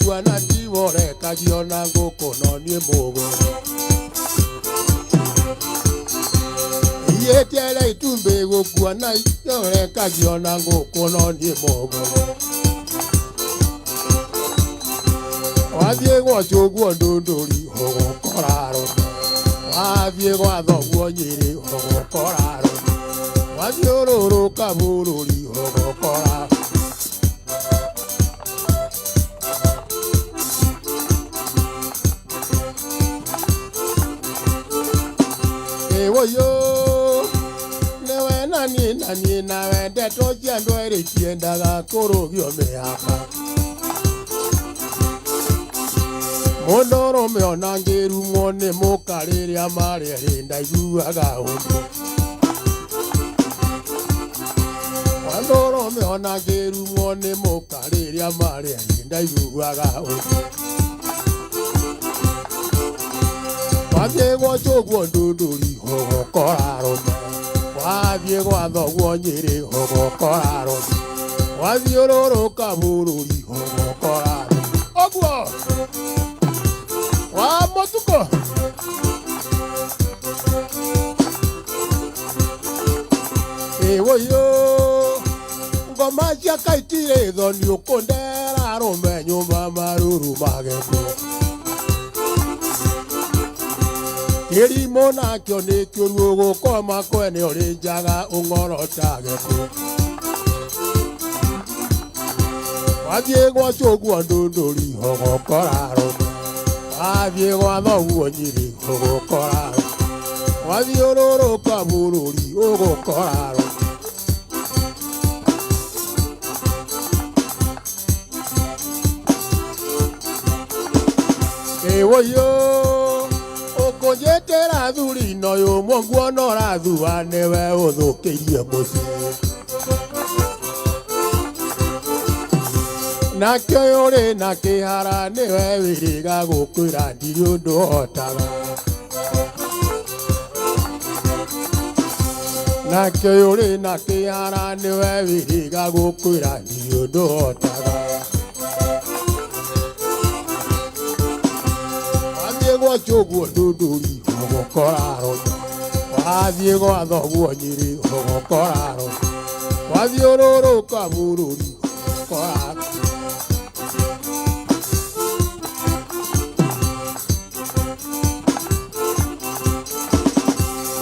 guana tivore kagiona ngoko no nie mogo yetele itumbe go guana tivore kagiona ngoko no nie mogo Wavie go chogu ndondori hogo koraro Wavie go adhogu nyiri hogo koraro Wavie ororo kabururi hogo koraro Ewoyo Newe nani nawe deto jendo ere tiendaga korogio meaka Mondoro me onangeru mone mokarere amare rinda yuaga hondo Mondoro me onangeru mone mokarere amare rinda yuaga hondo Wavie go chogu ndondori hogo koraro Wavie go adhogu nyiri hogo koraro Wavie ororo kabururi hogo koraro Ogwo Motuko Ewoyo Ngoma cia kaitire thoni ukondera arume nyumba maruru mageko Kirimo nakyo nikyo rugo koma kwene ori njaga ung'orotageko Wavie gwa chogu ndondori hogo koraro Wavie gwa thoguo nyiri hogo koraro Wavie ororo kabururi hogo koraro Ewoyo Okonjetera thuri no yo mwangu no rathua newe uthukirie muci Nakyo yore na kihara niwe wiriga gukwira ndiri undu hotaga Nakyo yore na kihara niwe wiriga gukwira ndiri undu hotaga Wavie go chogu ndondori hogo koraro Wavie go adhogu nyiri hogo koraro Wavie ororo kabururi hogo koraro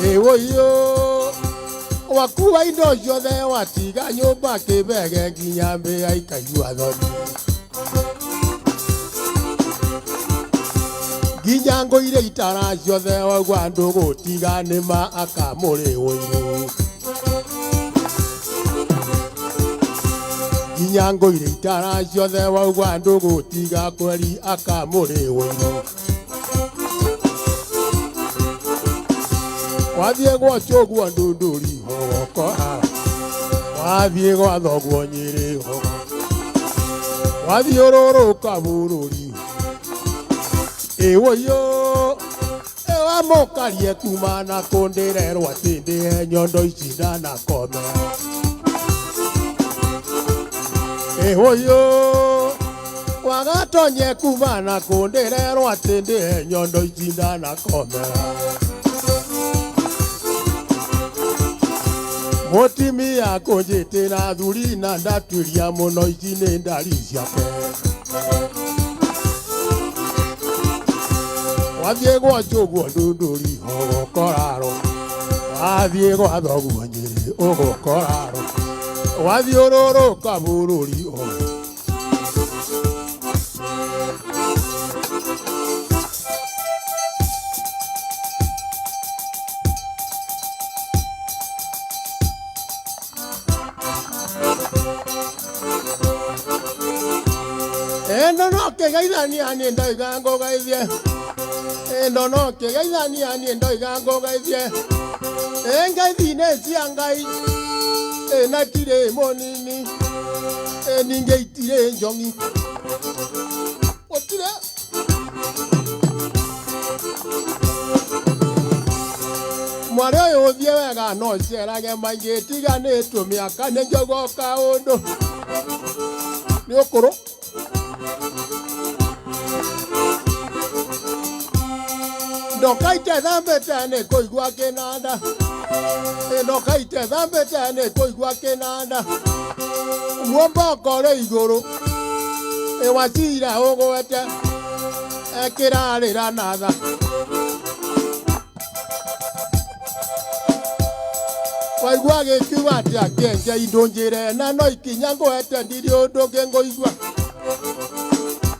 Ewoyo Wakuwa indo ciothe watiga nyumba kibege nginya mbia ikaigua thoni Nginya ngũire itara ciothe wagwa ndũ gũtiga nĩma akamũrĩ ũirũ Nginya ngũire itara ciothe wagwa ndũ gũtiga kweri akamũrĩ ũirũ Wavie gwa chogu ndondori hogo koraro Wavie gwa thoguo nyiri hogo Wavie ororo kabururi Ewoyo Ewa mokarie kuma na kondererwo atindi nyondo ici ndanakome Ewoyo Wagatonye kuma na kondererwo atindi nyondo ici ndanakomera Mutimia kunjitira thuri na ndaturia muno ici ni ndari ciake Wavie gwa chogu ndondori hogo koraro Wavie gwa thoguo nyiri hogo koraro Wavie ororo kabururi hogo Endo no que gaidani ani ndoiga ngoga ithie Endo no que gaidani ani ndoiga ngoga ithie Engaithine cia ngai Enatire monini Ningeitire njongi Otire Mware oyo uthie wega no cerage maingi tiganitwo miaka ni njogoka undu ni ukuru no kaite dhambe tene koigua kinanda no kaite dhambe tene koigua kinanda muomboko ri iguru wacira ugwete ekirarira natha waigua gikiuga ati akenja indunjire na no ikinya ngwete ndiri undu ngingũigua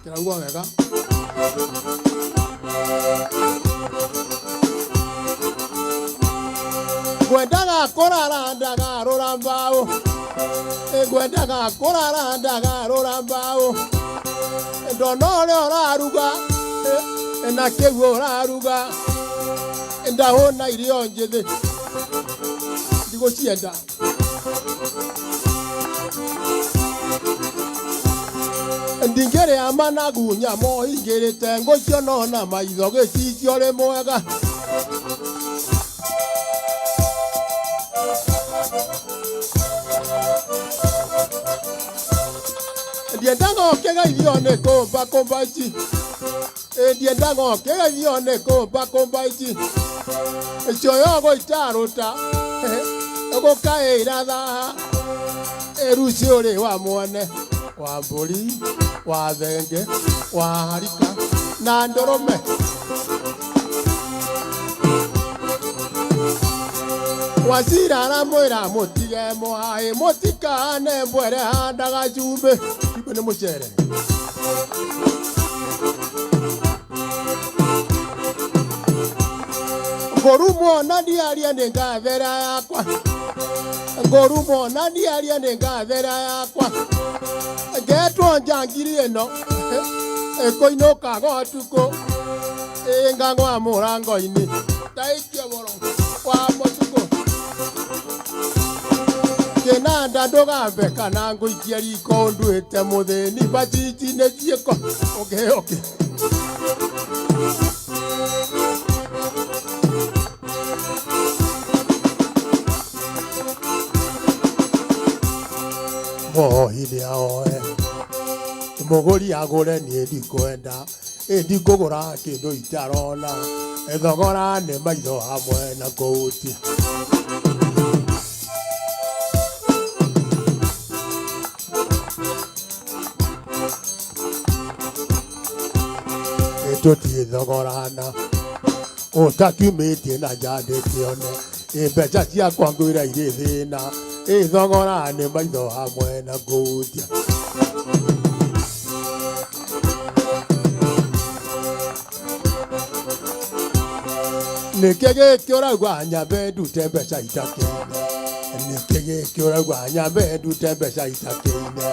kiraigua wega ngwendaga kurara ndagarũra mbaũ ngwendaga kurara ndagarũra mbaũ ndona ũrĩa ũraruga na kĩguo ũraruga ndahũna irio njĩthĩ ndigũcienda ndingĩrĩa managu nyamo ingĩrĩte ngũciona na maitho gĩcicio rĩ mwega ndiendaga ũkĩgeithio nĩ kũmba ici ndiendaga ũkĩgeithio nĩ kũmba ici cioyo gũitarũta ũgũkaĩra thaha ruci ũrĩ wa mwene wa mbũri wa thenge wa harika na ndũrũme wacira aramwĩra mũtige mũhaĩ mũtikane mbwere handaga cumbĩ cumbĩ nĩ mũcere ngũrumwo na ndiaria nĩ ngathera yakwa ngũrumwo na ndiaria nĩ ngathera yakwa ngetwo njangiri ĩno ĩkũinũkaga ũtukũ ngagwa mũrango-inĩ taikio boro wa mũtukũ kĩnanda ndũgambe kana ngũikia riko nduĩte mũthĩni bacici-inĩ ciĩko okay. Mohili aoe mũgũri agũre niĩ ndikwenda ndikũgũra kĩndũ itarona thogora nĩ maitho hamwe na kũhutia tũtirĩ thogorana ũtakiumĩtie na njandĩke one mbeca ciakwa ngwĩra irĩ thĩna thogora nĩ maitho hamwe na kũhutia nĩkĩ gĩkĩ ũraigua nyambe ndute mbeca itakĩine nĩkĩ gĩkĩ ũraigua nyambe ndute mbeca itakĩine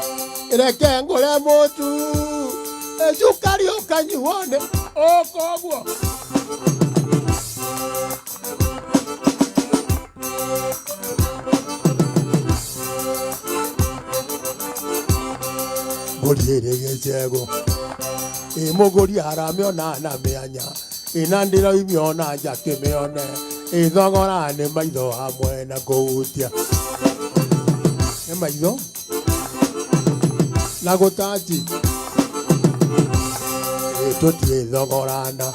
reke ngũre mũtu cukari ũkanyuone ũkoguo mbũri ĩrĩ gĩcegũ mũgũri aramĩona na mĩanya na ndĩroimĩona njakĩmĩone thogora nĩ maitho hamwe na kũhutia nĩ maitho na gũtanji tũtirĩ thogorana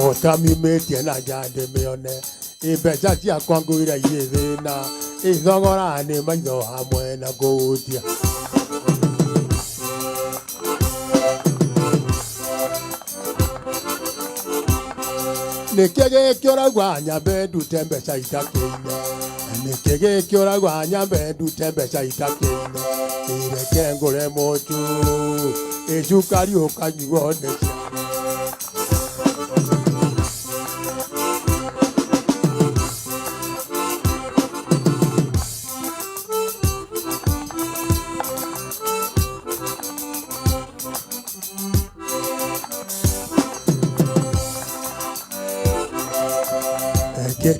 ũtamiumĩtie na njandĩmĩone mbeca ciakwa ngwĩra irĩ thĩna thogora nĩ maitho hamwe na kũhutia nĩkĩ gĩkĩ ũraigua nyambe ndute mbeca itakĩine nĩkĩ gĩkĩ ũraigua nyambe ndute mbeca itakĩine reke ngũre mũtu cukari ũkanyuo nĩ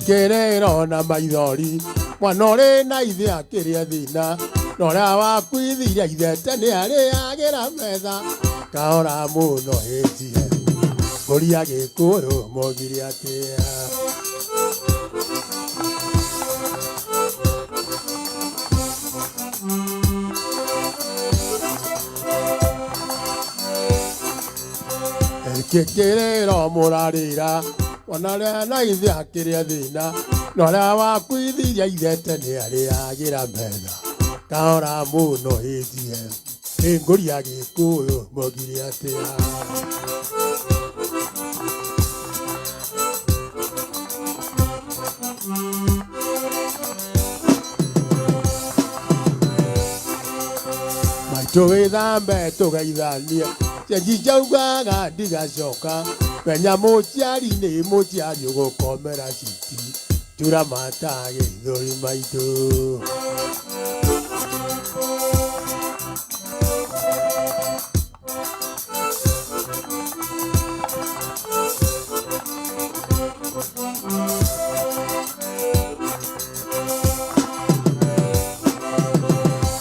kĩrĩro na maithori mwana ũrĩ na ithe akĩrĩa thĩna na ũrĩa waku ithire ithe tene arĩagĩra metha kahora mũno hĩtie mbũri ya Gĩkũyũ mogire atĩa Kekere morarira wanare na izia kiria thina nora wa kwithiria ithete ni ari agira metha kaora muno hitie ngoria gikuyu mogiri atia Maitowe thambe tugeithania Jaugaga diga shoka Penya mochiari ni mochiari ugukomera citi Turamata githuri maitu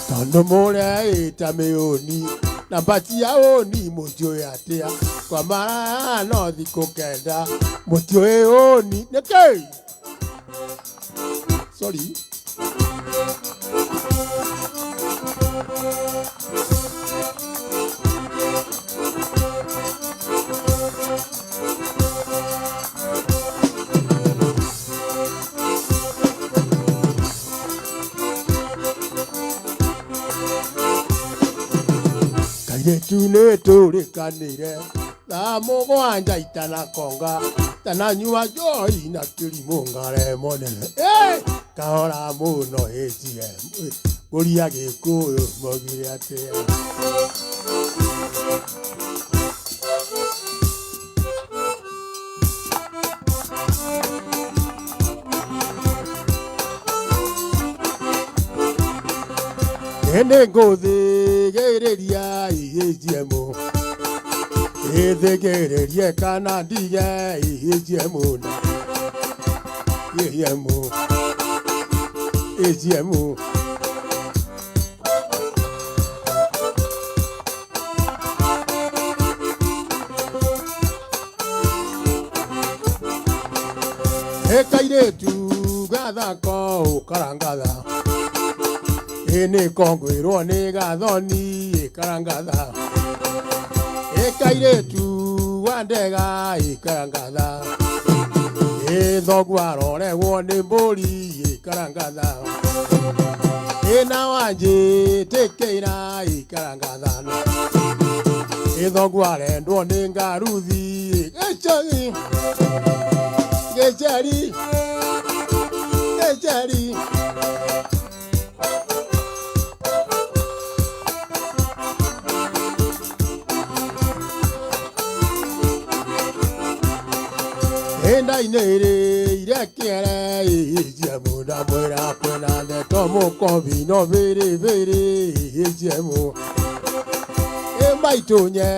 Tondo mole itameoni na bati yao ni mutio yatea kwa mara no thiko kenda mutio yao ni neke sorry Tune turi kanire na mogwanja itana konga tana nyua joy na kilimunga re monene kaora muno etie kuria gikuyu mogire atia Ende ngothi gereria ihiemo gereria kana diga ihiemo na ihiemo Ekaire tu gada ko karangada Ene kongwiro ni gathoni karangatha Ekaire tu wandega karangatha Thogwa rore wone mburi karangatha Ena wanje tekeira karangatha Thogwa rendo ni ngaruthi Gechari Enda inere irekere ejemu da mwera kwena de tomo kobi no vere ejemu Emaitonye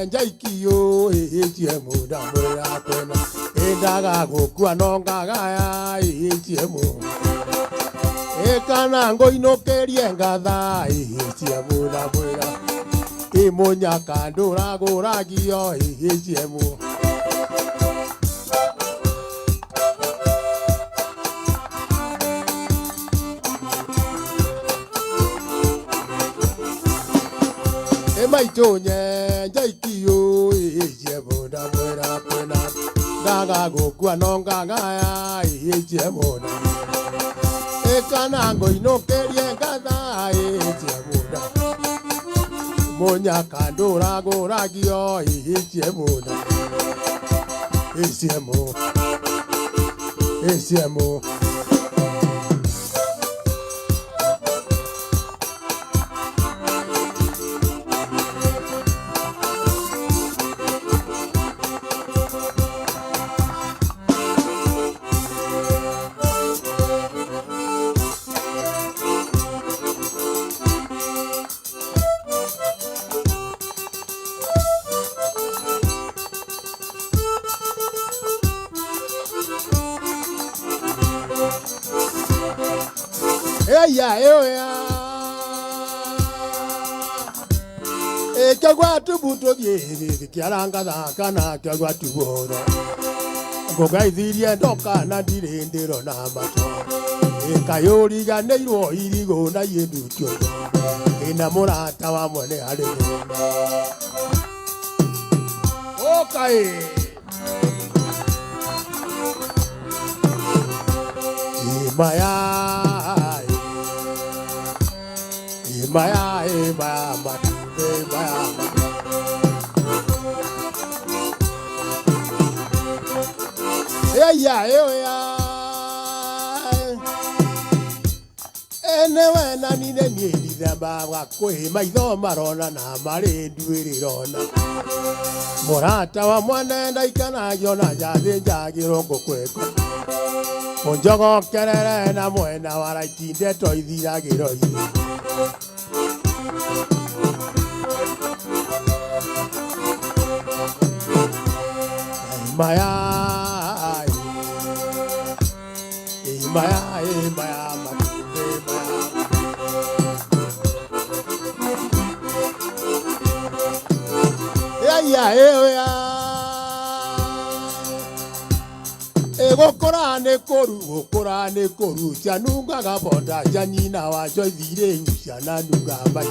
njaikiyo ejemu da mwera kwena Enda ga gokua nonga ga ejemu Ekana ngo inokerie ngatha ejemu da mwera Emonya kandura goragio ejemu Emaitonye njaikiyo ejemu da mwera kwena Gaga gokua nonga ga ejemu da Ekana ngo inokerie ngatha ejemu da Monya kandura goragio ejemu da Ejemu Kagwa tubuto bye kiaranga da kana kagwa tuboro Goga ithirie ndoka na ndirindiro na macho Kayori ga neiro irigo na yendu tyo Ina murata wa mwene harimo Okay. Imaya, Imaya, Imaya, Enewe na nine mieri thamba wakwe maitho marona na mari ndwirona Morata wa mwana ndaikana yona jathi njagiro ngokweko Onjogo kerere na mwena waraiti ndeto ithiragiro Maya, Maya, Maya, Gokora ne koru, Chanunga Gabonda, Janina wa Joyvire, Shananunga Bai.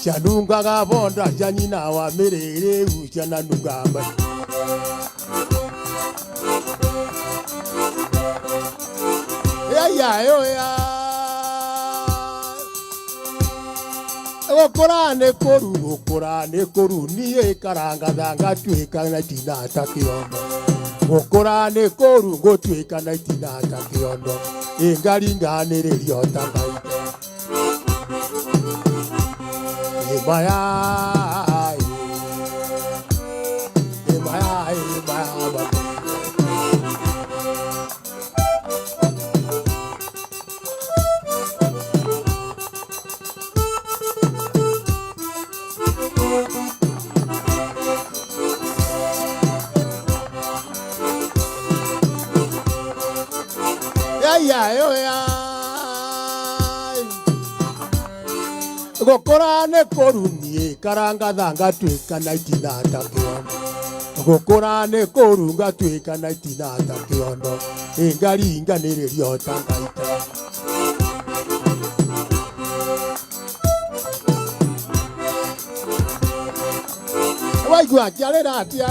Chanunga Gabonda, Janina wa Mere, Shananunga Bai. Gokora ne koru, ni karanga danga tuika na tina takiondo. Gokora ne koru, go tuika na tina takiondo. Ingaringa ne riota ngai. Emaya, Emaya, Emaya. Gokora ne koruni karanga danga tuika na itina takiondo. Gokora ne korunga tuika na itina takiondo. Ingari inga nere riota ngaita. Waigua kiarera atia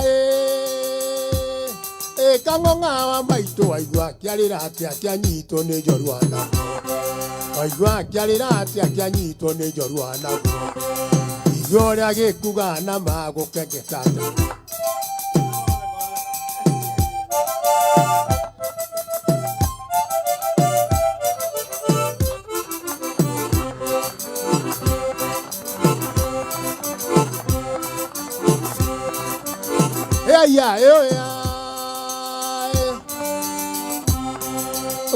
kangonga wa maito waigua kiarera atia kianyito ne joruana. Waigua kiarera atia kianyito ne joruana. Igore agekuga na mago keketata.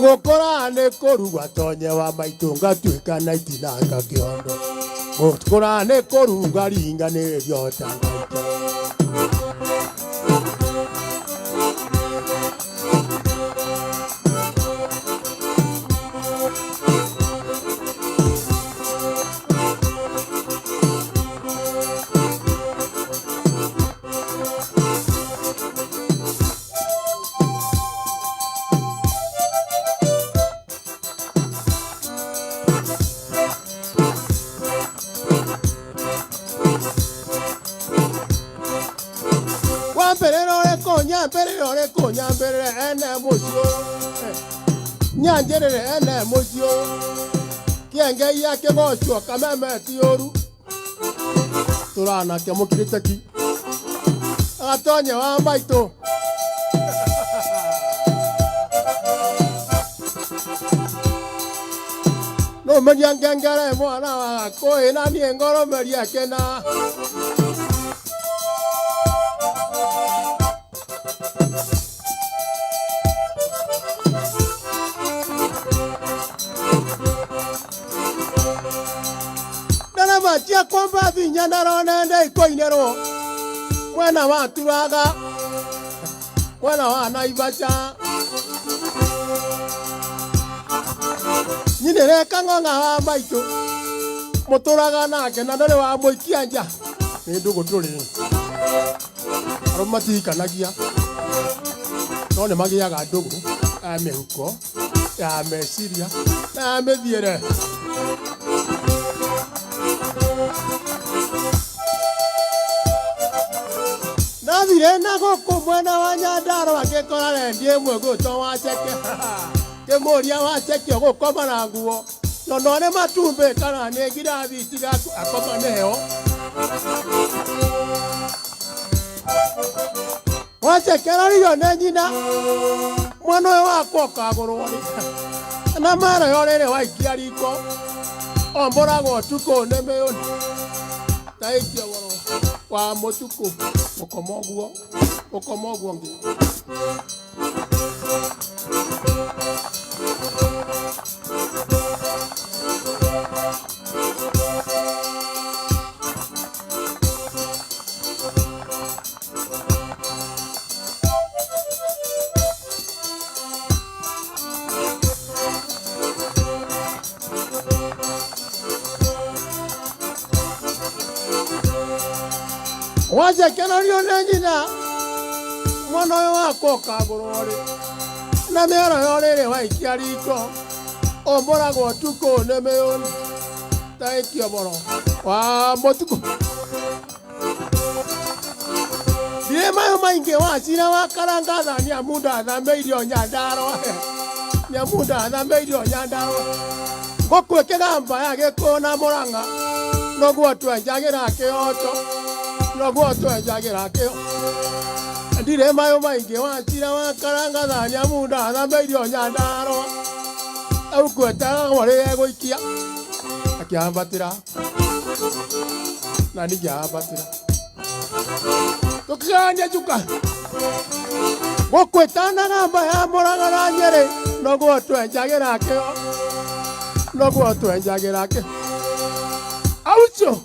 Gokora ne koru watonye wa maitunga tuika na itina kakiondo. Gokora ne koru ngaringa ne riota ngaita. Perere konya perere ene mosio nyanjerere ene mosio kienge ya ke mosio kameme tioru turana ke mukritaki atonye wa maito no manyangangara mwana wa ko ina ni ngoro meria kena Tia kwamba vinyana rona ndai koinero mwana wa turaga mwana wa Naivacha nyinere kangonga wa maito muturaga nake na ndore wa moikianja ndu guturi aromati kanagia no ne magiaga ndugu amehuko ya mesiria na methiere Athire na gũkũ mwena wa Nyandarũa ngĩkora rendi ĩmwe gwĩtwo Waceke. Ngĩmũria Waceke ũgũkoma na nguo. Nono nĩ matumbĩ kana nĩ ngirathi tiga akoma nĩyo. Waceke rĩo nĩ nyina. Mwana ũyũ wakwa ũkagũrwo rĩ. Na mara yo rĩrĩ waikia riko. Omboragwo ũtukũ nĩ mĩũni. Taikio woro wa mũtukũ. Ũkoma ũguo ngĩ. Waceke rĩo nĩ nyina. Mwana ũyũ wakwa ũkagũrwo rĩ. Na mĩara yo rĩrĩ waikia riko. Omboragwo ũtukũ nĩ mĩũni. Taikio woro wa mũtukũ. Ndirĩ mayo maingĩ wacira wa Karangatha nĩamu ndathamĩirio Nyandarũa. Nĩamu ndathamĩirio Nyandarũa. Ngũkũ ĩkĩgamba ya Gĩkũyũ na Mũrang'a. Noguo twenjagĩra kĩhoto. Noguo twenjagĩra kĩhoto. Ndirĩ mayo maingĩ wacira wa Karangatha nĩamu ndathamĩirio Nyandarũa. Rĩu kwetagwo rĩrĩa egũikia. Akĩambatĩra. Na ningĩ ambatĩra. Tũkĩgania njuka. Ngũkũ ĩtanagamba ya Mũrang'a na Nyĩrĩ. Noguo twenjagĩra kĩhoto. Noguo twenjagĩra kĩhoto. Aucho.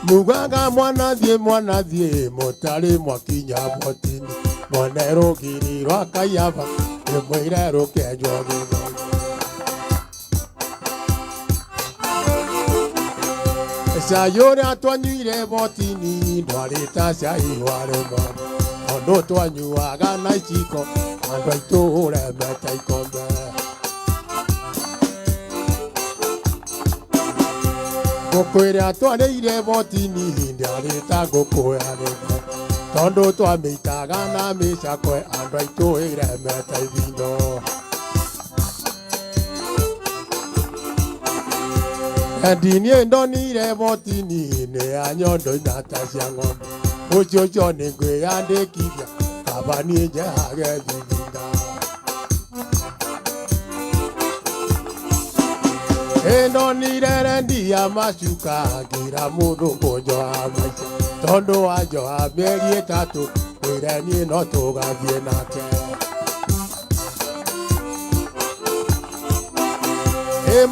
Mugaga mwana thiĩ mũtarĩ mwakinya botini. Mwone rũgiri rwa Kayaba rĩmwĩre rũkenjwo gĩthũri. Cai ũrĩa twanyuire botini ndwarĩ ta cai wa rĩmwana. Tondũ twanyuaga na iciko andũ aitũ ũremete ikombe. Ngũkũ ĩrĩa twarĩire botini ndĩarĩ ta ngũkũ ya rĩmwe. Tondũ twamĩitaga na mĩcakwe andũ aitũ ĩremete ithindo. Endi niĩ ndonire botini nĩ ya nyondo inata cia ng'ombe. Ũcio nĩ ngwĩyandĩkithia kaba niĩ njehage thithinda. Ndonire rendi ya macuka ngĩra mũndũ kũnjoha maica. Tondũ wanjoha mĩeri ĩtatũ mwĩre niĩ no tũgathiĩ nake.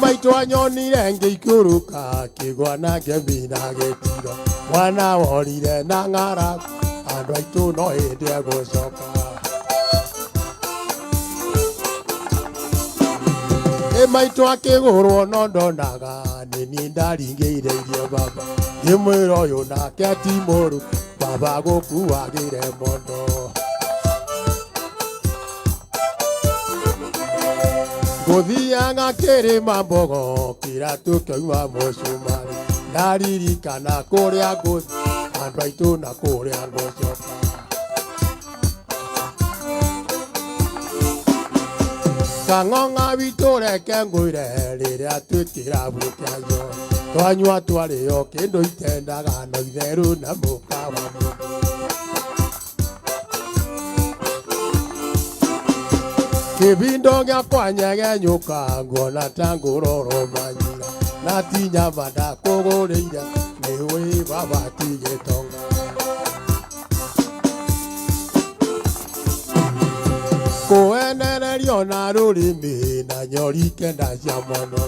Maitũ anyonire ngĩikũrũka kĩgwa na ngĩmĩna gĩtiro. Mwana worire na ng'aragu andũ aitũ no hĩndĩ egũcoka. Maitũ akĩgũrwo no ndonaga nĩ niĩ ndaringĩire irio baba. Ngĩmwĩra ũyũ nake ti mũrũ baba gũkuagĩre mondo. Ngũthiaga kĩrĩma Mbogo kĩratũ kĩauma mũcumarĩ. Ndaririkana kũrĩa ngũthiĩ andũ aitũ na kũrĩa ngũcoka. Kang'ong'a witũ reke ngwĩre rĩrĩa twĩ kĩrabu kĩa njohi. Twanyua twarĩo kĩndũ itendaga no itherũ na mũkawa mũndũ. Kĩbindo gĩakwa nyegenyũka nguona ta ngũrorwo manyira. Na ti nyama ndakũgũrĩire nĩ ũĩ baba ti gĩtonga. Kũenererio na rũrĩmĩ na nyori kenda cia mono.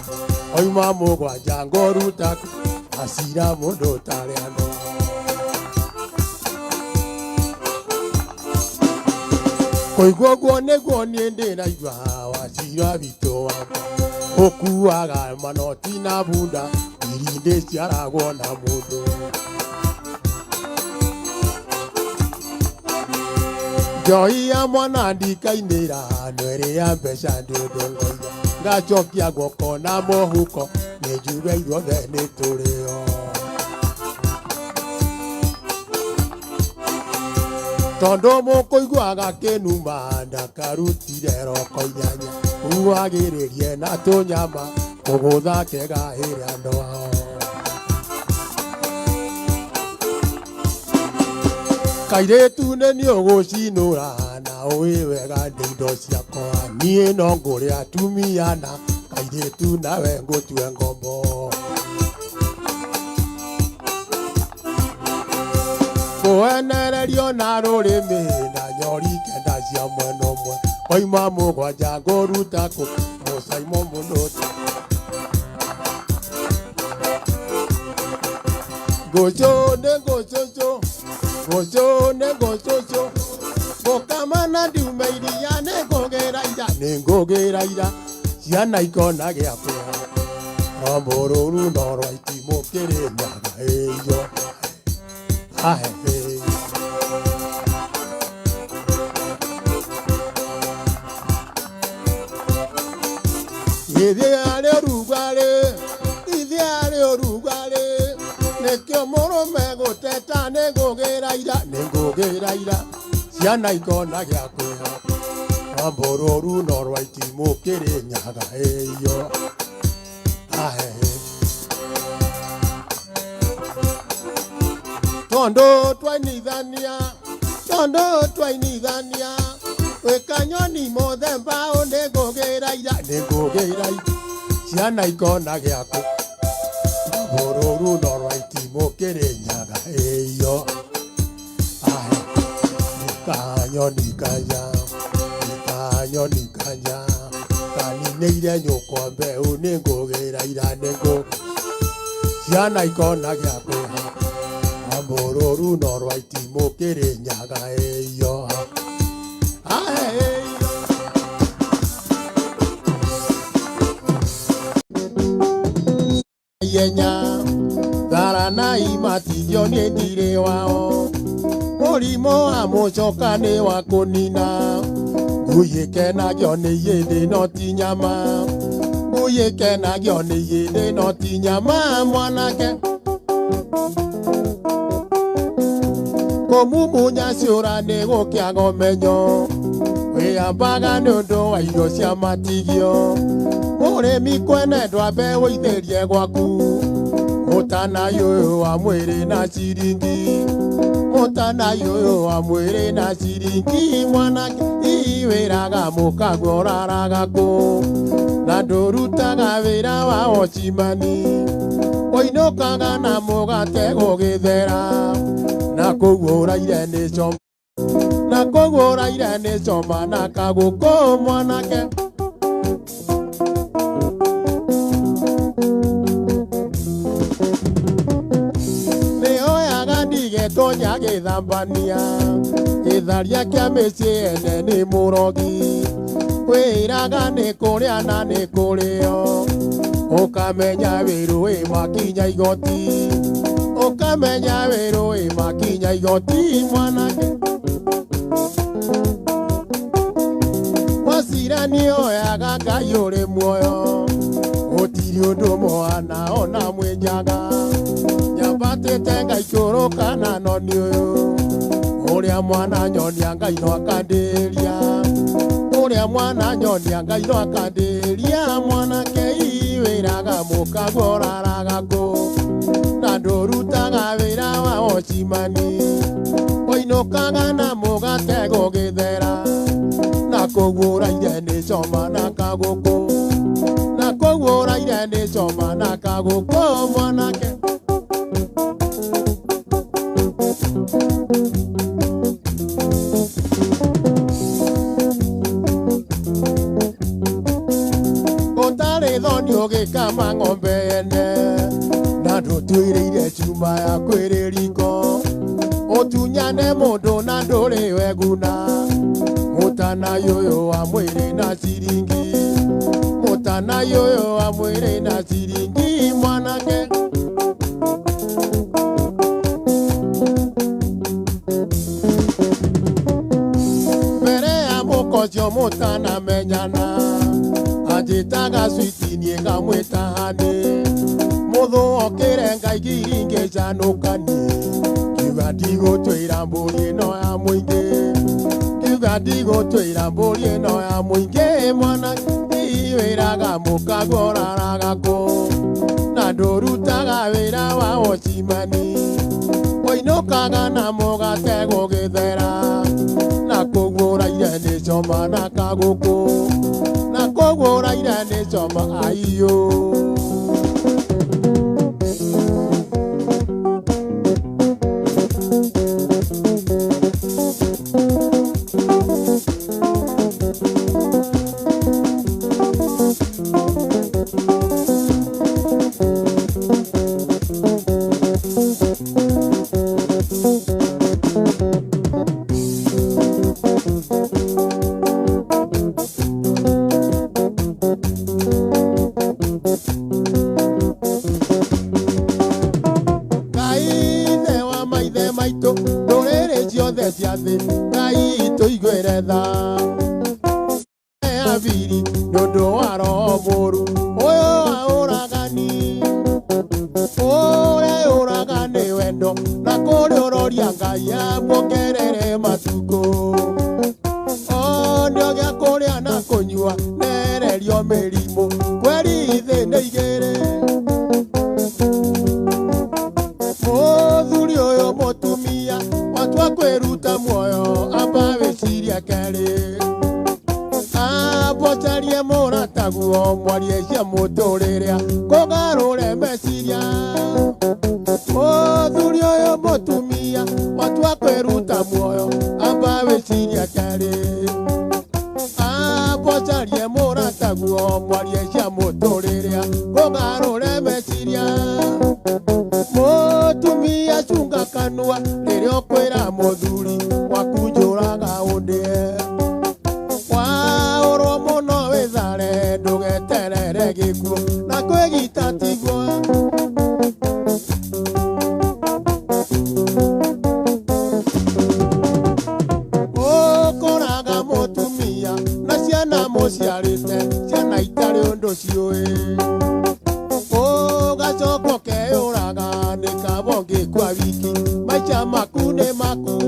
Oima mũgwanja ngoruta acira mũndũ tarĩ andũ. Koiguo nĩguo niĩ ndĩraigua wacira witũ wakwa ũkuaga manoti na bunda irindĩ ciaragwo na mũndũ njohi ya mwana ndikainĩra nwere ya mbeca ndũndũrũia ngacokia guoko na mũhuko nĩnjuga ithuothe nĩtũrĩo tondũ mũkũiguaga kĩnuma ndakarutire roko inyanya uagĩrĩrie na tũnyama kũgũtha kegahĩra ndoao kairĩtu nĩ nĩ ũgũcinũra na ũĩ wega ndĩ indo ciakwa niĩ no ngũrĩ atumia na kairĩtu nawe ngũtue ngombo kũenererio na rũrĩmĩ na nyori kenda cia mwena ũmwe koima mũgwanja ngũruta kũ mũcaimo mũnũti ngũcũ nĩ ngũcũcũ ngũcũ nĩ ngũcũcũ ngũkama na ndiume iria nĩ ngũgĩra ira ciana ikona gĩa kwĩha no mũrũru no rwa itimũ kĩrĩnyaga ĩyo ithiarĩ ũrugarĩ nĩkĩo mũrũme gũteta nĩ ngũgĩra ira ciana ikona gĩa kwĩha no mũrũru no rwa itimũ kĩrĩnyaga ĩyo tondo twainithania wĩkanyoni mũthemba nĩ ngũgĩra ira ciana ikona gĩakũ mũrũru no rwa itimũ kĩrĩnyaga ĩyo kanyoni kanya kaninĩire nyũkwa mbeũ nĩ ngũgĩra ira ciana ikona gĩakũ mũrũru no rwa itimũ kĩrĩnyaga ĩyo yenya tharana imatithio nĩ ndirĩ wao mũrimũ wa mũcoka nĩ wa kũnina ngũyĩkenagio nĩ iyĩthĩ no ti nyama ngũyĩkenagio nĩ iyĩthĩ no ti nyama mwanake kũmumunya ciũra nĩ gũkĩaga ũmenyo wĩyambaga nĩ ũndũ wa irio cia matigio mũrĩmi kwenendwa mbeũ ithĩrie gwaku mũtanaĩ wa mwĩrĩ na ciringi mwanake iwĩraga mũkaguo ũraraga kũ na ndũrutaga wĩra wa ocimani ũinũkaga na mũgate gũgĩthera na kũguo ũraire nĩ coma na kagũkũ mwanake nĩoyaga ndigetonya gĩthambania gĩtharia kĩa mĩciĩ ene nĩ mũrogi wĩraga nĩ kũrĩa na nĩ kũrĩo ũkamenya wĩrũ makinya igoti mwanake wacira nĩoyaga Ngai ũrĩ muoyo gũtirĩ ũndũ mwana ona mwĩnjaga nyambatĩte ngaikũrũka na noni ũyũ ũrĩa mwana nyonia Ngai no akandĩria mwanake iwĩraga mũkaguo ũraraga kũ na ndũrutaga wĩra wa ocimani ũinũkaga na mũgate gũgĩthera na kũguo ũraire nĩ coma na kagũkũ mwanake gũtarĩ thoni ũgĩkama ng'ombe ene na ndũtuĩrĩire cuma ya kwĩrĩ riko otunyane mundu na nduri weguna mutana yoyo wa mwiri na ciringi mutana yoyo wa mwiri na ciringi mwanake mbere ya mukocio mutana menyana ajitaga switi nie ngamwitahani muthu okire ngai giringe canukanie kiuga ndigutwira mburi ino ya muingi kiuga ndigutwira mburi ino ya muingi mwana iwiraga mukagoraraga ku na ndurutaga wira wa ocimani oinukaga na mugate gugithera na kugura ire ni coma na kaguku na kugura ire ni coma aiyo ngai tuigwire tha abiri nundu wa roho muru uyu auragani ure uragani wendo na kuri uroria ngai amuongerere matuko ondio gia kuria na kunyua nererio mirimu kweri thi ni igiri muthuri uyu mutumia watua kwiruta muoyo amba wiciria keri abocarie murataguo mwarie cia muturiria kugarure meciria muthuri uyu mutumia watua kwiruta muoyo amba wiciria keri abocarie murataguo mwarie cia muturiria kugarure meciria mutumia cunga kanua riria ukwira muthuri waku njuraga undie waurwo muno withare ndugeterere gikuo na kwigita tiguo ukoraga mutumia na ciana muciarite ciana itari undu ciui ugacoka ukeyuraga ni kabongi kwa wiki maica maku ni maku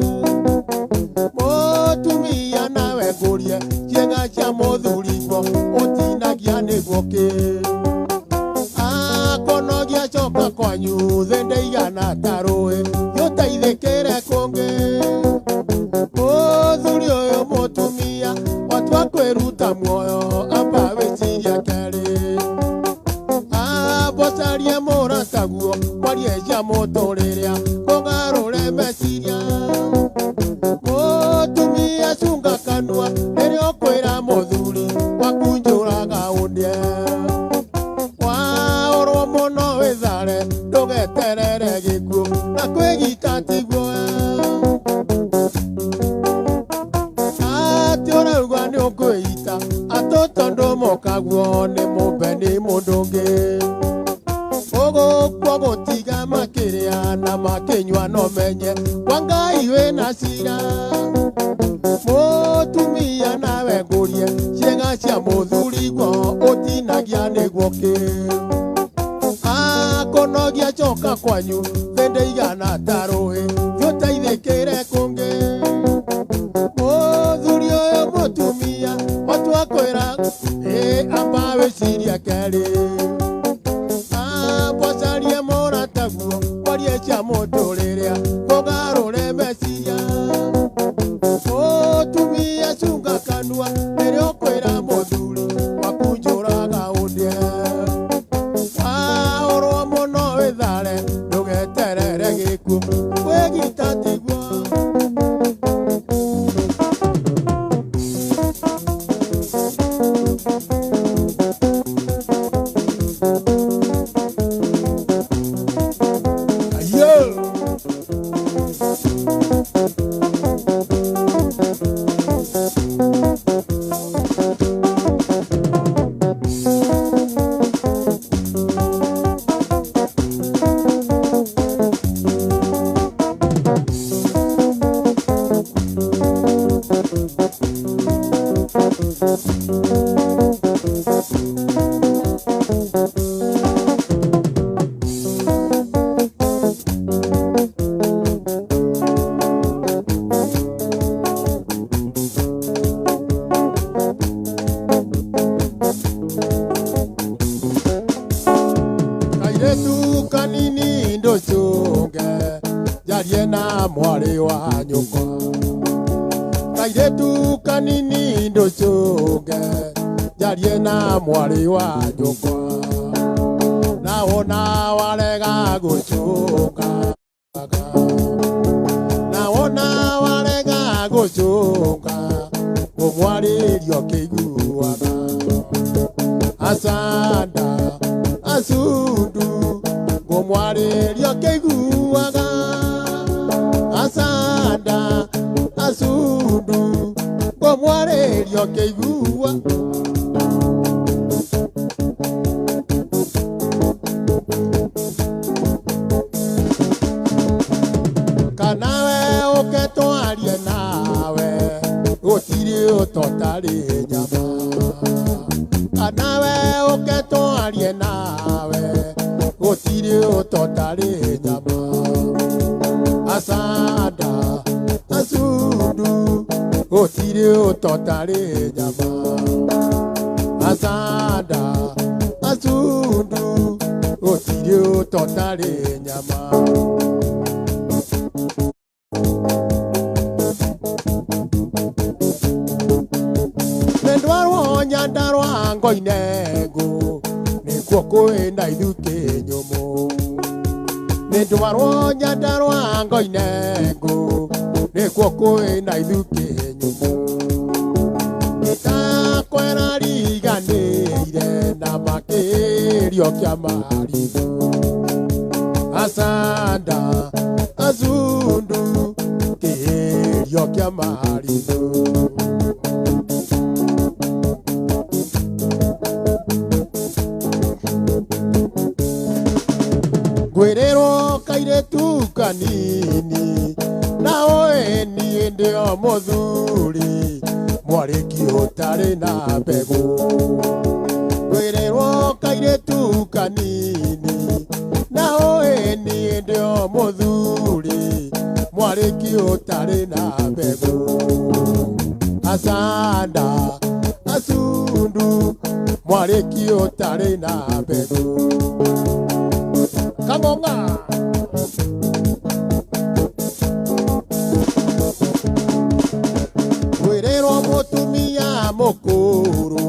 mutumia nawe ngurie ciega cia muthurigwo utinagia niguo ki akonogia coka kwanyu thi ndeigana ta rui yutaithikire kungi muthuri uyu mutumia watua kwiruta muoyo amba wiciria keri abocarie murataguo mwarie cia muturiria kugarure meciria mutumia cunga kanua riria ukwira muthuri waku njuraga undie waurwo muno withare ndugeterere gikuo na kwigita tiguo ati urauga ni ukwita atotondu mokaguo ni mumbe ni mundu ungi ugukwo gutiga makiria na makinywa no menye kwa ngai wina cira mutumia nawe ngurie ciega cia muthurigwo utinagia niguo ki akonogia coka kwanyu thi ndeigana ta rui yutaithikire kungi muthuri uyu mutumia watua kwira amba wiciria keri abocarie murataguo mwarie cia muturiria kugarure meciria mutumia cunga kanua riria ukwira muthuri waku njuraga undie waurwo muno withare ndugeterere gikuo kwigita tiguo ayo kairetu kanini ndũcũnge njarie na mwarĩ wa nyũkwa. Kairetu kanini ndũcũnge njarie na mwarĩ wa nyũkwa. Na wona warega gũcũnga, na wona warega gũcũnga, ngũmwarĩrio kĩiguaga. Asanda asundu ngũmwarĩrio kĩiguaga. Asanda asundu ngũmwarĩrio kĩiguaga. Kanawe ũketwarie nawe gũtirĩ ũtotarĩ nyama. Kanawe ũketwarie nawe gũtirĩ ũtotarĩ nyama. Asanda asundu gũtirĩ ũtotarĩ nyama. Asanda asundu gũtirĩ ũtotarĩ nyama. Nendwarwo nyandarwa ngoinengũ nĩkuo kwĩna ithuki nyũmũ. Nendwarwo nyandarwa ngoinengũ nĩkuo kwĩna ithuki nyũmũ. Itakwera riganĩire na makĩrio kĩa marigũ. Asanda asundu kĩrio kĩa marigũ. Ngwĩrĩrwo kairetu kanini na ũĩ niĩ ndĩo mũthuri mwarĩki ũtarĩ na mbegũ. Ngwĩrĩrwo kairetu kanini na ũĩ niĩ ndĩo mũthuri mwarĩki ũtarĩ na mbegũ. Asanda asundu mwarĩki ũtarĩ na mbegũ. Kamonga ngwĩrĩrwo mũtumia mũkũrũ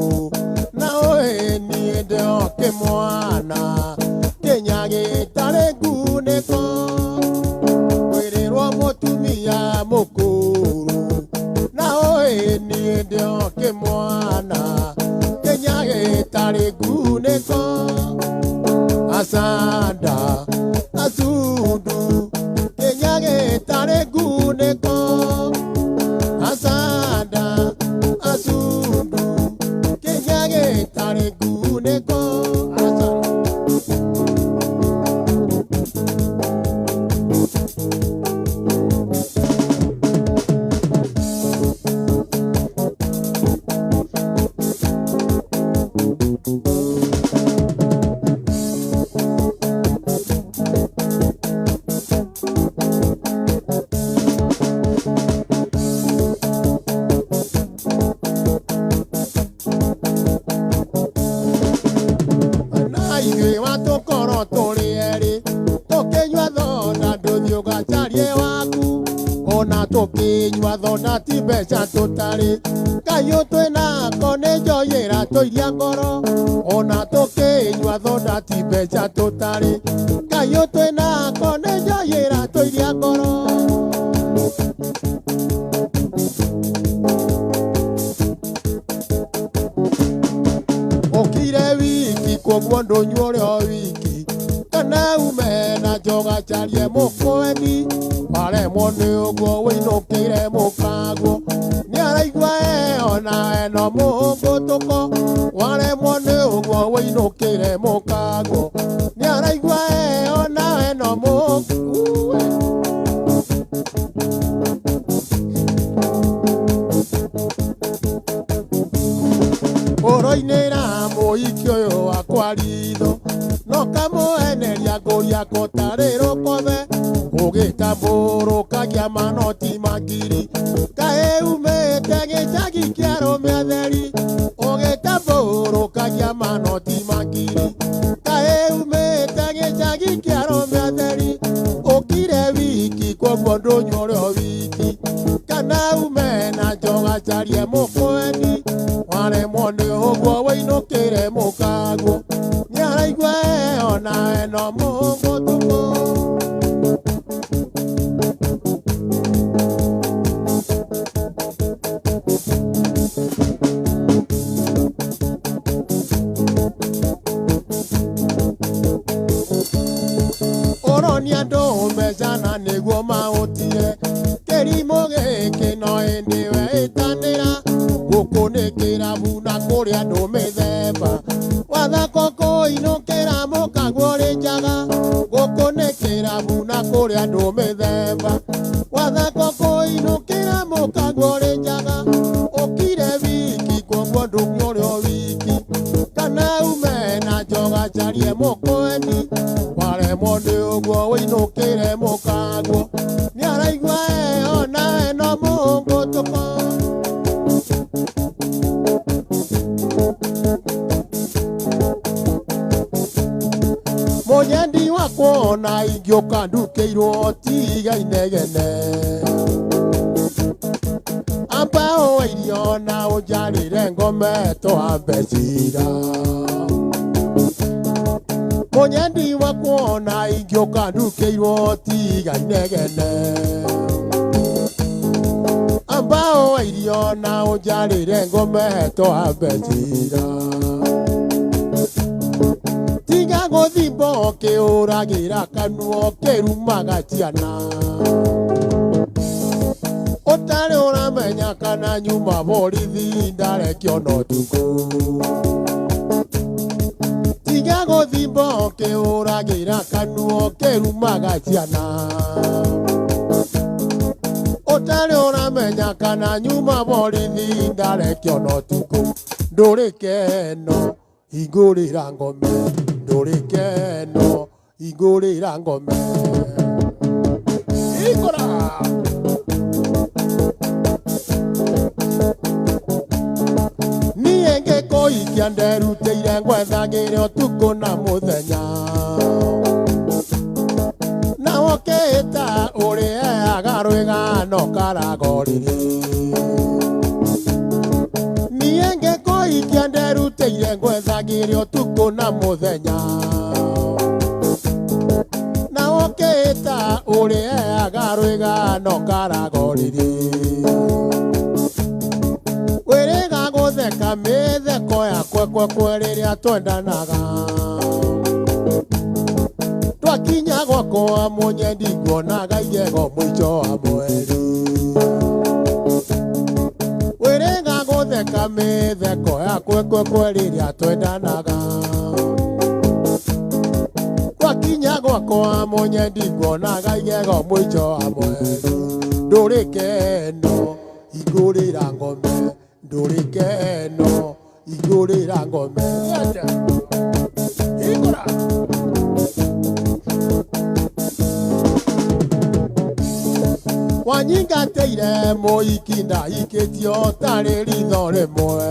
na ũĩ niĩ ndĩo kĩmwana kĩnya gĩtarĩ ngunĩko. Ngwĩrĩrwo mũtumia mũkũrũ na ũĩ niĩ ndĩo kĩmwana kĩnya gĩtarĩ ngunĩko. Asanda asundu kĩnya gĩtarĩ ngunĩko. Asanda asundu kĩnya gĩtarĩ ngunĩko. Tũkĩnyua thonda ti mbeca tũtarĩ. Ngai ũtwĩnako nĩ njoyĩra tũiria ngoro. Ona tũkĩnyua thonda ti mbeca tũtarĩ. Ngai ũtwĩnako nĩ njoyĩra tũiria ngoro. Ũkire wiki kwoguo ndũnyua ũrĩo wiki. Kana ume na njoga carie mũkweni. Waremwo nĩ ũguo wĩinũkĩire mũkango. Nĩaraigua ona eno mũngũtũko. Waremwo nĩ ũguo wĩinũkĩire mũkango. Nĩaraigua ona eno mũngũtũko. Ũroinĩra mũiki ũyũ wakwa ritho. No kamũeneria ngũria kotarĩ rũkothe. Ũgĩtambũrũkagia manoti magiri. Kaĩ umĩte gĩcagi kĩa arũme atheri. Ũgĩtambũrũkagia manoti magiri. Kaĩ umĩte gĩcagi gigi kiaro miatheri okire wiki kwa bondo nyoro wiki kana umena joga charie mokweni wale mwone ogwo wainokire mukago nyaraigwe ona eno mungu tuko Ando mezana negwo maotire kerimo geke no endiwe itanira gukunekira buna kuria ndo methemba watha koko inokera mokagwore njaga gukunekira buna kuria ndo methemba watha koko inokera mokagwore njaga okire wiki kwa ndo nyoro wiki kana umena joga charie mokweni monde ogwo winukire mukago ni araigwa ona eno mungu tuko munyendi wakwona ingioka ndukeirwo tiga inegene ambao irio na ujarire ngome twambe cira Munyendi wakwona ingioka ndukeirwo tiga inegene ambao irio na ujarire ngome twambe cira tiga guthimbo kiuragira kanuo kirumaga ciana utari uramenya kana nyuma borithi ndarekio tuku tiga guthimbo kiuragira kanuo kirumaga ciana utari uramenya kana nyuma borithi ndarekio tuku ndurikeno igurira ngome ndurikeno igurira ngome ikora nienge koikia nderutĩire ngwethagĩre ũtukũ na mũthenya nawo kĩĩta ũrĩeaga rwĩgano karagorire nienge koikia nderutĩire ngwethagĩre ũtukũ na mũthenya nawo kĩĩta ũrĩeaga rwĩgano karagorire wĩrĩga gũtheka mĩtheko ya kwekwe rĩrĩa twendanaga twakinya gwakwa mũnyendi nguonaga igego mũico wa mweri wĩrĩga gũtheka mĩtheko ya kwekwe rĩrĩa twendanaga twakinya gwakwa mũnyendi nguonaga igego mũico wa mweri ndũrĩkeno igũrĩra ngome ndurikeno igurira ngome ikora wanyingateire muikinda ikitio tari ritho rimwe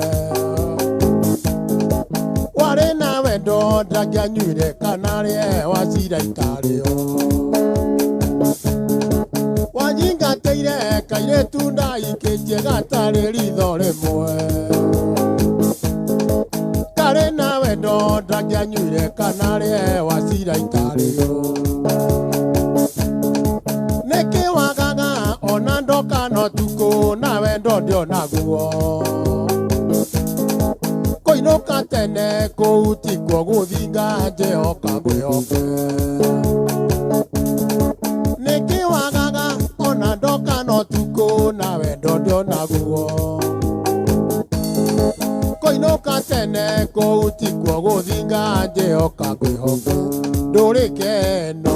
wari na wendo ndagianyuire kana rie wacira ikario wanyingateire kairetu ndaikitie gatari ritho rimwe kari na wendo ndagianyuire kana rie wacira ikario niki wagaga ona ndoka no tuku na wendo ndio naguo koinuka tene kuutikwo guthinga njehoka ngwĩhoke niki wagaga ona ndoka no tuku na wendo ndio naguo koinuka tene kuutikwo guthinga njehoka ngwĩhoke ndũrĩkeno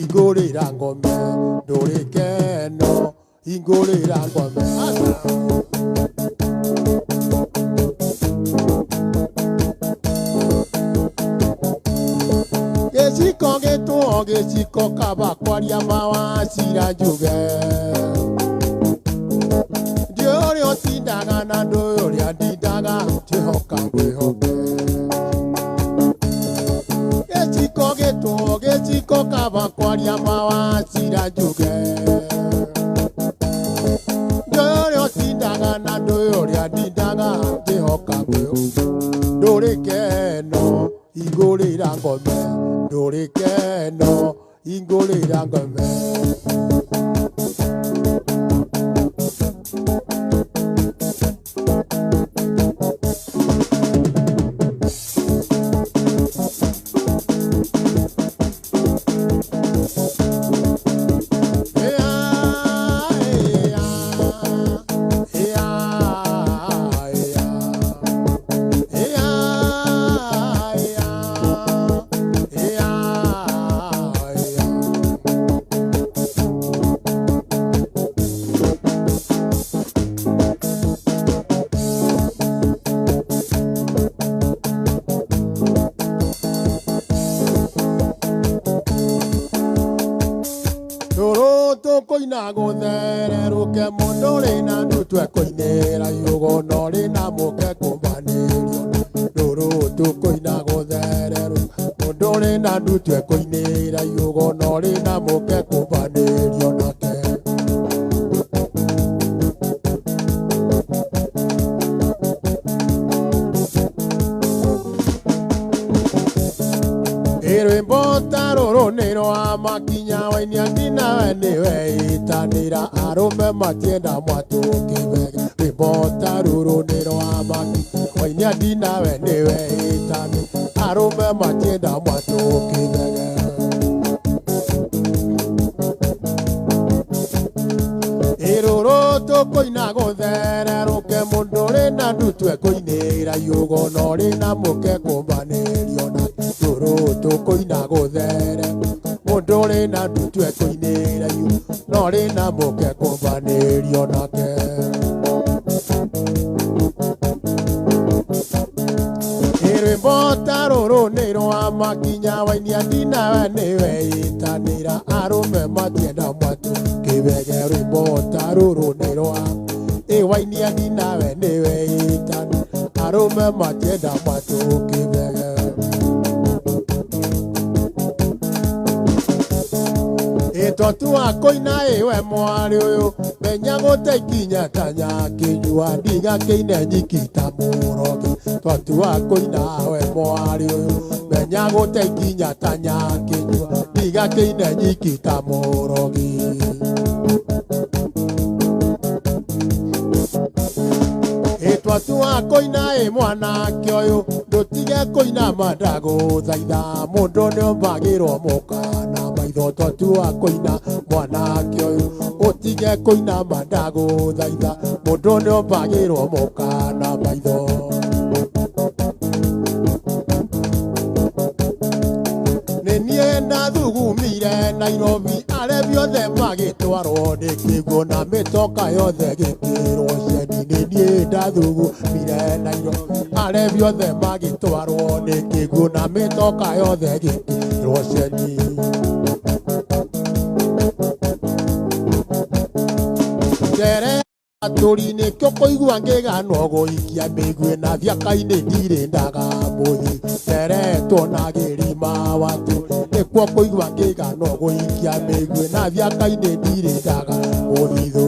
igũrĩra ngome ndũrĩkeno igũrĩra ngome gĩciko gĩtwo gĩciko kaba kwaria mawacira njuge ndiũrĩa ũtindaga na ndũrĩa ndindaga njĩhoka ngwĩhoke gĩciko gĩtwo niko kaba kwaria mawacira njuge ndoyo tindaga na ndoyo ria ndindaga ndihoka gwe ndurikeno igurira ngome ndurikeno igurira ngome koina guthere ruke mundu rina ndutwe koinera yugo no rina muke kumbanirio nduru tu koina guthere mundu rina ndutwe koinera yugo no rina muke kumbanirio nake Rũrũ nĩ rwa makinya wainia ngina we nĩwe itanĩra arũme matienda mwatũkĩbega rwĩmbo rũrũ nĩ rwa makinya wainia ngina we nĩwe itanĩra arũme matienda mwatũkĩbega rũrũ tũkũina gũthererũke mũndũ rĩ na ndutwe kũinĩra yugo no rĩ na mũke kũmbanĩrio na rũrũ tũkũina gũthere mũndũ rĩ na ndutwe kũinĩra yugo no rĩ na mũke kũmbanĩrio nake rwĩmbo ta rũrũ nĩ rwa makinya wainia ndina we nĩwe itanĩra arũme matienda mwatũkĩbege rwĩmbo ta rũrũ nĩ rwa wainia ndina we nĩwe itanĩra arũme matienda mwatũkĩbege Totua koina ewe mwari uyu menya gute ikinya tanya kinyua ndiga kine nyikita murogi Totua koina ewe mwari uyu menya gute ikinya tanya kinyua ndiga kine nyikita murogi Totua koina e mwanake uyu ndutige koina mandaguthaitha mundu nĩombagĩrwo mũkana maitho Totua koina mwanake uyu utige koina mandaguthaitha mundu nĩombagĩrwo mũkana maitho nĩniĩ ndathugumire Nairobi arĩa othe magĩtwarwo nĩ kĩguũ na mĩtoka yothe gĩkĩrwo ceni nĩniĩ ndathugumire Nairobi arĩa othe magĩtwarwo nĩ kĩguũ na mĩtoka yothe gĩkĩrwo ceni Aturi nĩkĩo kũigua ngĩganwo gũikia mĩguĩ na biaka-inĩ ndirĩndaga mũthi teretwo na gĩrima watu nĩkuo kũigua ngĩganwo gũikia mĩguĩ na biaka-inĩ ndirĩndaga mũthithũ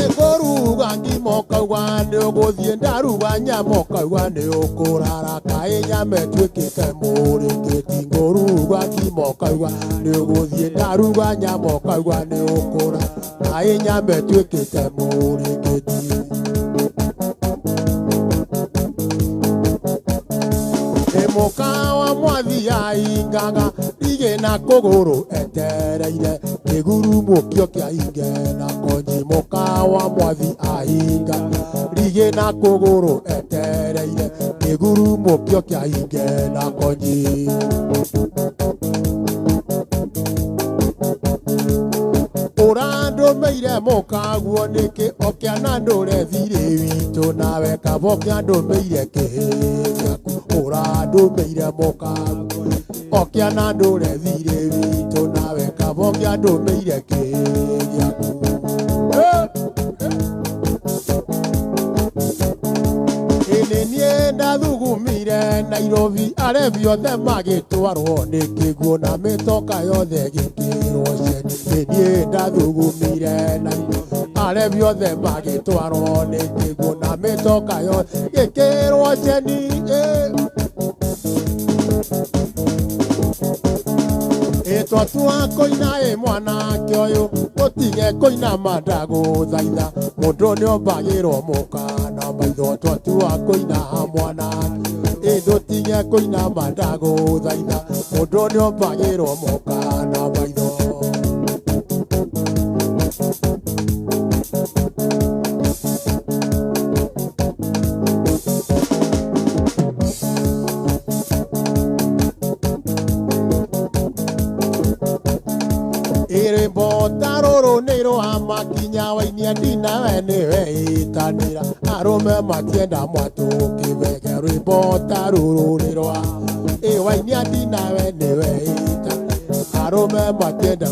ĩkũruga ngima ũkauga nĩũgũthiĩ ndaruga nyama ũkauga nĩũkũrara kaĩ nyama ĩtuĩkĩte mũrĩngĩti ngũruga ngima ũkauga nĩũgũthiĩ ndaruga nyama ũkauga nĩũkũra kaĩ nyama ĩtuĩkĩte mũrĩngĩti mũkawa mwathi aingaga ndigĩ na kũgũrũ etereire kĩgurumũkio kĩa inge na konji mũkawa mwathi ainga ndigĩ na kũgũrũ etereire kĩgurumũkio kĩa inge na konji ũrandũmĩire mũkaguo nĩkĩ okĩana ndũre thirĩ witũ nawe kaba okĩandũmĩire kĩhĩ gĩaku ũrandũmĩire mũkaguo okĩana ndũre thirĩ witũ nawe kaba okĩandũmĩire kĩhĩ gĩaku nĩniĩ ndathugumire Nairobi arevio the magitwarwo ni kiguo na mitoka yothe gikirwo ceni ni ndathugumire Nairobi arevio the magitwarwo ni kiguo na mitoka yothe gikirwo ceni Twatua koina mwana kioyo utige koina mandago thaitha mundu ni ombagirwo mukana maitho twatua koina mwana ndutige koina mandago thaitha mundu ni ombagirwo mukana maitho Taroro nero amakinya wainia dina wenewe itanira arume matienda mwatu kivege ribo taroro nero wainia dina wenewe itanira arume matienda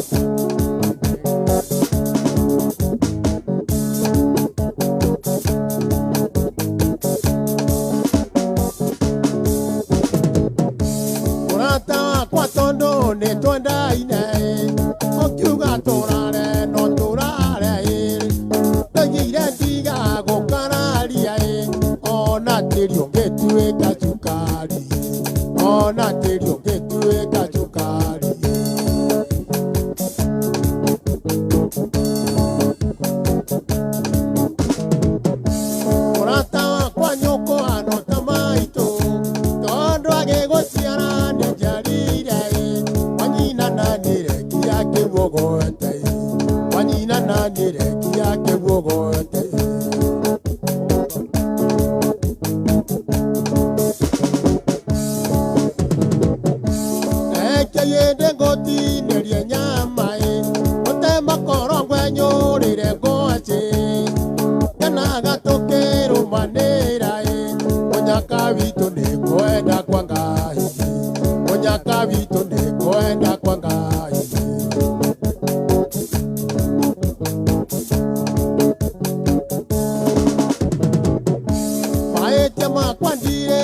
Urata kwa tondo ne tonda ine Okiuga torare no torare Tegire diga go kararia Ona terio getue kachukari Ona terio getue kachukari Urata kwa nyoko anotamaito Tondo agegosiana ne jarire Wanyina nanire Kiake wogote Wanyina nanire Kiake wogote Yede goti nerie nyama Ote makorongwe nyorire goache Kana gatokero manera Onyaka vito ne kwenda kwa ngai Onyaka vito ne kwenda kwa ngai Maete makwandire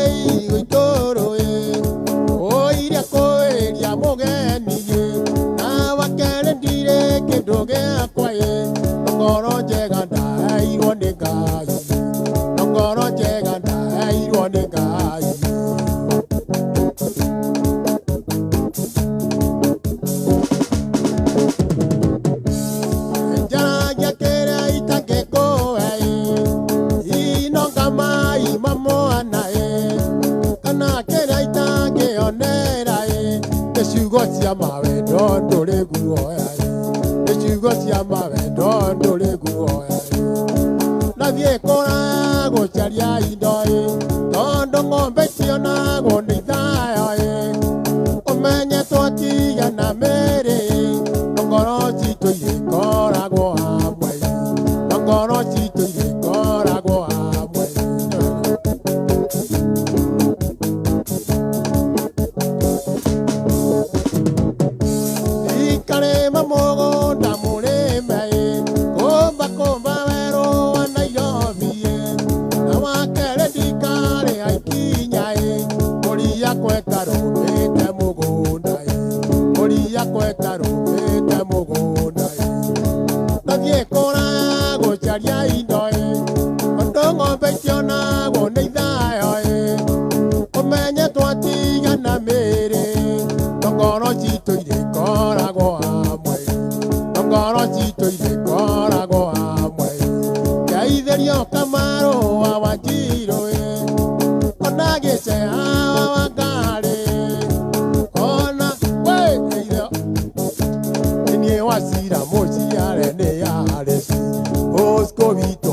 itoro Oiria koeria mogeni Na wakere ndire kindoge akwaye Nongoro njega ndaheirwo nĩ Ngai Nongoro njega ndaheirwo nĩ Ngai Njaragia kĩrĩa itangĩkũhe Inongama imamoana Kana kĩrĩa itangĩonera Nĩciugo cia mawendo ndũrĩ guoya Nĩciugo cia mawendo ndũrĩ guoya Nathiĩ kũra gũcaria indo Tondũ ng'ombe cionagwo nĩ ithayo Ũmenye twatigana mĩrĩ Ngoro citũ irĩkoragwo hamwe Ngoro citũ irĩkoragwo hamwe Ikarĩma mũgũnda mũrĩme Kũmba werũ wa Nairobi Na wakere ndikarĩ aikinya Mũria kweta rũmĩte mũgũnda Mũria kweta rũmĩte mũgũnda Nathiĩ kũra gũcaria indo Tondũ ng'ombe cionagwo nĩ ithayo Ũmenye twatigana mĩrĩ Ngoro citũ irĩkoragwo hamwe Ngoro citũ irĩkoragwo hamwe Ngeithĩrio Kamarũ wa Wanjirũ Ona Gĩceha wa Wangari Ona wetheire Niĩ Wachira mũciare nĩ Harĩci Bosco witũ